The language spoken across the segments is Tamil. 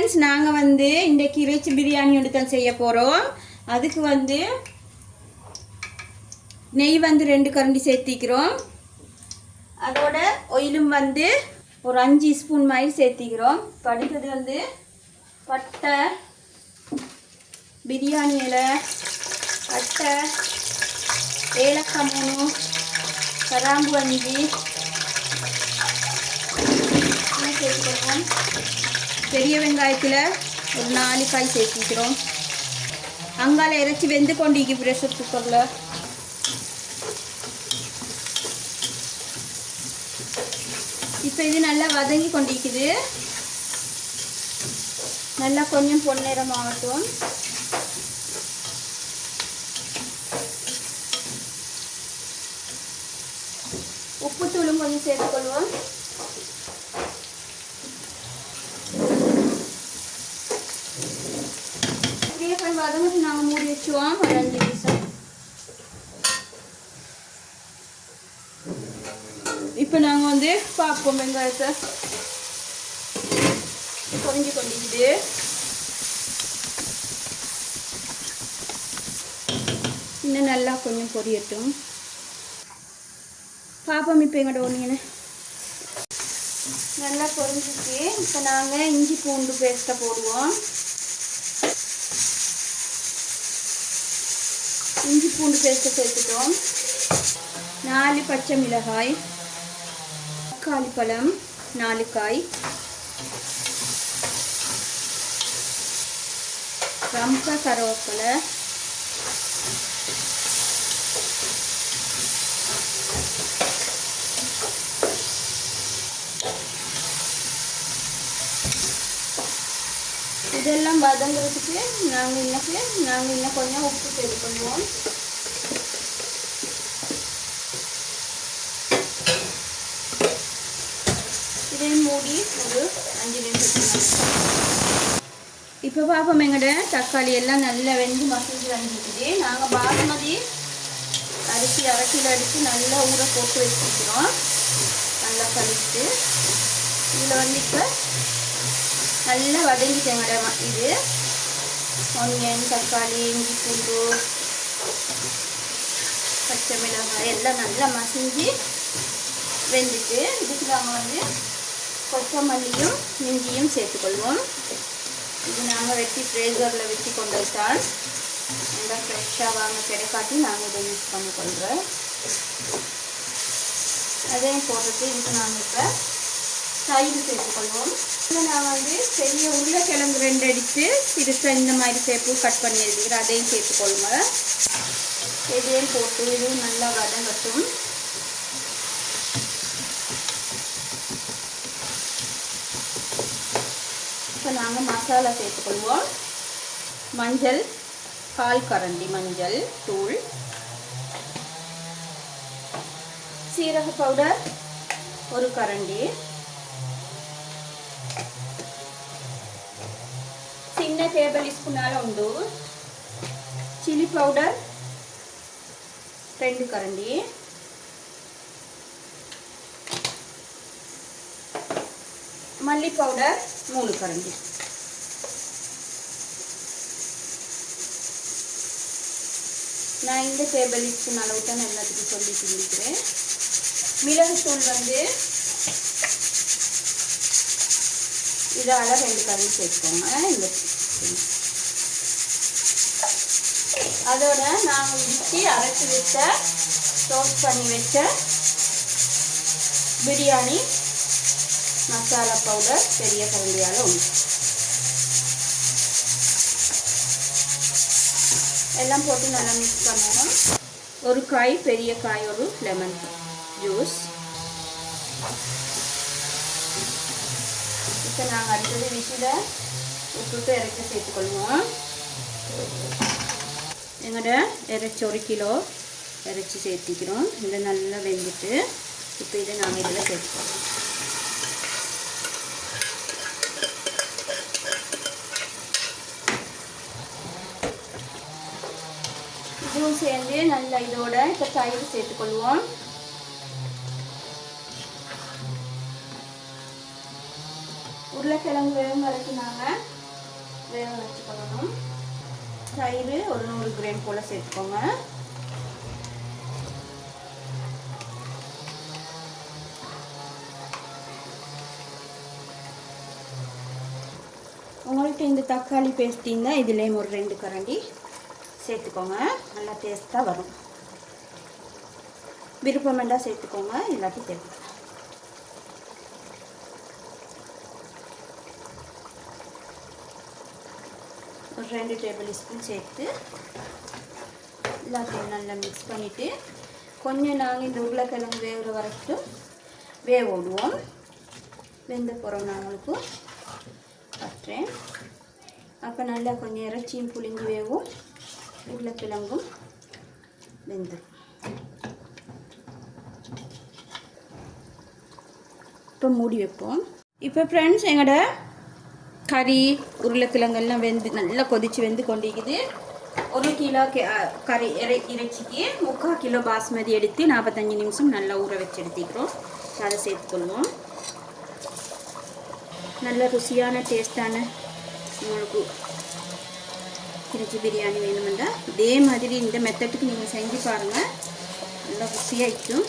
ஃப்ரெண்ட்ஸ், நாங்கள் வந்து இன்றைக்கி இறைச்சி பிரியாணி ஒன்று தான் செய்ய போகிறோம். அதுக்கு வந்து நெய் வந்து 2 கரண்டி சேர்த்திக்கிறோம். அதோட ஆயிலும் வந்து ஒரு 5 ஸ்பூன் மாதிரி சேர்த்திக்கிறோம். அடுத்தது வந்து பட்டை, பிரியாணி இலை, பட்டை, ஏலக்காய் 3, கிராம்பு 5 சேர்த்துக்கிறோம். பெரிய வெங்காயத்தில் ஒரு 4 காய் சேர்த்திக்கிறோம். அங்கால இறைச்சி வெந்து கொண்டிருக்கு ப்ரெஷர் குக்கரில். இப்போ இது நல்லா வதங்கி கொண்டிருக்குது. நல்லா கொஞ்சம் பொன்னிறமாகட்டும். உப்புத்தூளும் கொஞ்சம் சேர்த்துக்கொள்வோம். வதங்கிட்டு நாங்கள் மூடி வச்சுவோம் ஒரு 5 நிமிஷம். இப்போ நாங்கள் வந்து பார்ப்போம். வெங்காயத்தை பொரிஞ்சு கொண்டிருக்குது. இன்னும் நல்லா கொஞ்சம் பொரியட்டும். பார்ப்போம். இப்போ எங்களோட ஒன்றியனை நல்லா பொரிஞ்சிச்சு. இப்போ நாங்கள் இஞ்சி பூண்டு பேஸ்ட்டை போடுவோம். இஞ்சி பூண்டு பேஸ்ட்டை சேர்த்துட்டோம். 4 பச்சை மிளகாய், தக்காளி பழம் 4 காய், ரொம்ப கருவேப்பிலை, இதெல்லாம் வதங்குறதுக்கு நாங்கள் இன்னும் கொஞ்சம் உப்பு சேர்த்துக்கொள்வோம். இதே மூடி ஒரு 5 நிமிஷம். இப்போ பார்ப்போம். எங்கள்ட தக்காளி எல்லாம் நல்லா வெந்து மசிஞ்சு வந்துருக்குது. நாங்கள் பாசுமதி அரிசி அரைச்சியில் அடித்து நல்லா ஊற போட்டு வச்சுக்கிறோம். நல்லா கழித்து இதில் வந்து இப்போ நல்லா வதங்கிட்டேங்கட. இது ஆனியன், தக்காளி, இஞ்சி பூண்டு, பச்சை மிளகாய் எல்லாம் நல்லா மசிஞ்சு வெந்துட்டு இதுக்கு நாங்கள் வந்து கொத்தமல்லியும் இஞ்சியும் சேர்த்துக்கொள்வோம். இது நாங்கள் வெட்டி ஃப்ரேசரில் வச்சு கொண்டு வச்சால் நல்லா ஃப்ரெஷ்ஷாக வாங்க கிடைக்காட்டி நாங்கள் இதை யூஸ் பண்ணிக்கொள்கிறோம். அதையும் போட்டுட்டு இதுக்கு நாங்கள் இப்போ தயிர் சேர்த்துக்கொள்வோம். நான் வந்து பெரிய உருளைக்கிழங்கு 2 அடித்து சிறுசாக இந்த மாதிரி சேப்பு கட் பண்ணி எடுத்துக்கிறேன். அதையும் சேர்த்துக்கொள்ளுங்க. இதையும் போட்டு இதுவும் நல்லா வதங்கட்டும். இப்போ நாங்கள் மசாலா சேர்த்துக்கொள்வோம். மஞ்சள் 1/4 கரண்டி மஞ்சள் தூள், சீரக பவுடர் 1 கரண்டி, சின்ன டேபிள் ஸ்பூனால் உண்டு, சில்லி பவுடர் 2 கரண்டி, மல்லி பவுடர் 3 கரண்டி. நான் இந்த டேபிள் ஸ்பூன் அளவு தான் எல்லாத்துக்கும் சொல்லி சொல்லிக்கிறேன். மிளகுத்தூள் வந்து இதால் 2 கரண்டி சேர்த்துக்கோங்க. இந்த அதோட நாங்கள் இடித்து அரைச்சி வச்ச டோஸ்ட் பண்ணி வச்ச பிரியாணி மசாலா பவுடர் பெரிய கரண்டியால் உண்டு. எல்லாம் போட்டு நல்லா மிக்ஸ் பண்ணணும். ஒரு காய், பெரிய காய், ஒரு லெமன் ஜூஸ். இப்போ நாங்கள் அடுத்தது விசில விட்டுட்டு இறைச்சி சேர்த்துக்கொள்வோம். எங்களோட இறைச்சி 1 கிலோ இறைச்சி சேர்த்திக்கிறோம். இதில் நல்லா வெந்துட்டு இப்போ இதை நாங்கள் இதில் சேர்த்துக்கோம். இதுவும் சேர்ந்து நல்லா இதோட இப்போ தயிர் சேர்த்துக்கொள்வோம். உருளைக்கிழங்கு வேகும் வரைக்கும் நாங்கள் வேக வச்சுக்கணும். தயிர் ஒரு 100 கிராம் போல் சேர்த்துக்கோங்க. உங்கள்கிட்ட இந்த தக்காளி பேஸ்ட் இருந்தால் இதுலேயும் ஒரு 2 கரண்டி சேர்த்துக்கோங்க. நல்லா டேஸ்ட்டாக வரும். விருப்பம் வேண்டாம் சேர்த்துக்கோங்க, எல்லாத்தையும் சேர்த்துக்கோங்க. ஒரு 2 டேபிள் ஸ்பூன் சேர்த்து எல்லாத்தையும் நல்லா மிக்ஸ் பண்ணிவிட்டு கொஞ்சம் நாங்கள் இந்த உருளைக்கிழங்கு வேகிற வரைக்கும் வேக விடுவோம். வெந்த போகிறோம் நாங்களுக்கு கட்டுறேன். அப்போ நல்லா கொஞ்சம் இறைச்சியும் புளிஞ்சு வேகும், உருளைக்கிழங்கும் வெந்து. இப்போ மூடி வைப்போம். இப்போ ஃப்ரெண்ட்ஸ் எங்களோட கறி உருளைக்கிழங்கெல்லாம் வெந்து நல்லா கொதித்து வெந்து கொண்டிருக்குது. 1 கிலோ கறி இறைச்சிக்கு 3/4 கிலோ பாஸ்மதி எடுத்து 45 நிமிஷம் நல்லா ஊற வச்சு எடுத்துக்கிறோம். அதை சேர்த்துக்கொள்வோம். நல்ல ருசியான டேஸ்டான உங்களுக்கு இறைச்சி பிரியாணி வேணுமெண்டா இதே மாதிரி இந்த மெத்தட்டுக்கு நீங்கள் செஞ்சு பாருங்கள், நல்லா ருசியாக இருக்கும்.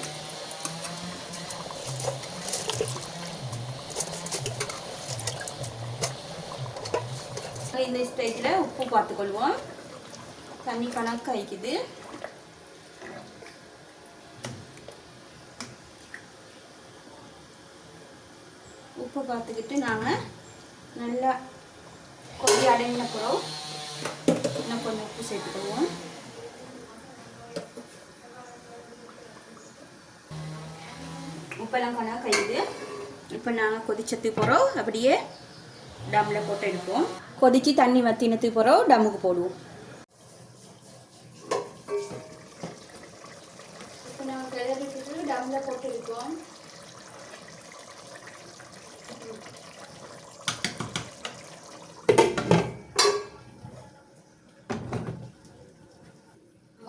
இந்த ஸ்டேஜில் உப்பு பார்த்துக்கொள்வோம். தண்ணி கணக்கு ஆயிக்குது. உப்பு பார்த்துக்கிட்டு நாங்கள் நல்லா கொதி அடங்கின பிறகு இன்னும் கொஞ்சம் உப்பு சேர்த்துக்குவோம். உப்பெல்லாம் கணக்கு கையுது. இப்போ நாங்கள் கொதிச்சத்துக்கு போகிறோம், அப்படியே டம்மில் போட்டு எடுப்போம். கொதிச்சு தண்ணி வற்றினத்துக்கு போகிறோம், டம்முக்கு போடுவோம். இப்போ நாங்கள் கிளறிட்டு டம்மில் போட்டு எடுப்போம்.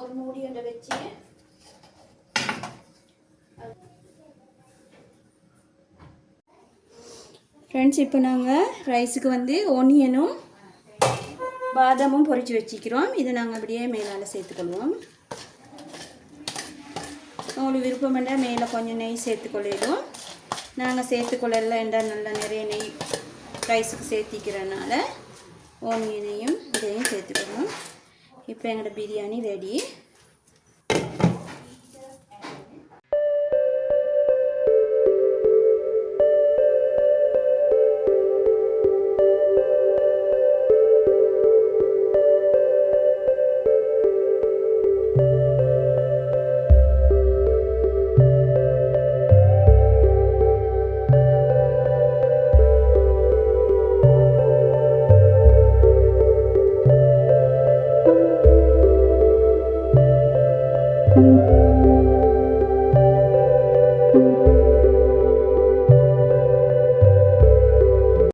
ஒரு மூடி ஒன்றை வச்சு ஃப்ரெண்ட்ஸ், இப்போ நாங்கள் ரைஸுக்கு வந்து ஒனியனும் பாதாமும் பொரித்து வச்சுக்கிறோம். இதை நாங்கள் அப்படியே மேலால் சேர்த்துக்கொள்வோம். உங்களுக்கு விருப்பம் வேண்டாம் மேலே கொஞ்சம் நெய் சேர்த்துக்கொள்ளிடும். நாங்கள் சேர்த்துக்கொள்ளல என்றால் நல்லா நிறைய நெய் ரைஸுக்கு சேர்த்திக்கிறனால ஓனியனையும் இதையும் சேர்த்துக்கணும். இப்போ எங்களோட பிரியாணி ரெடி.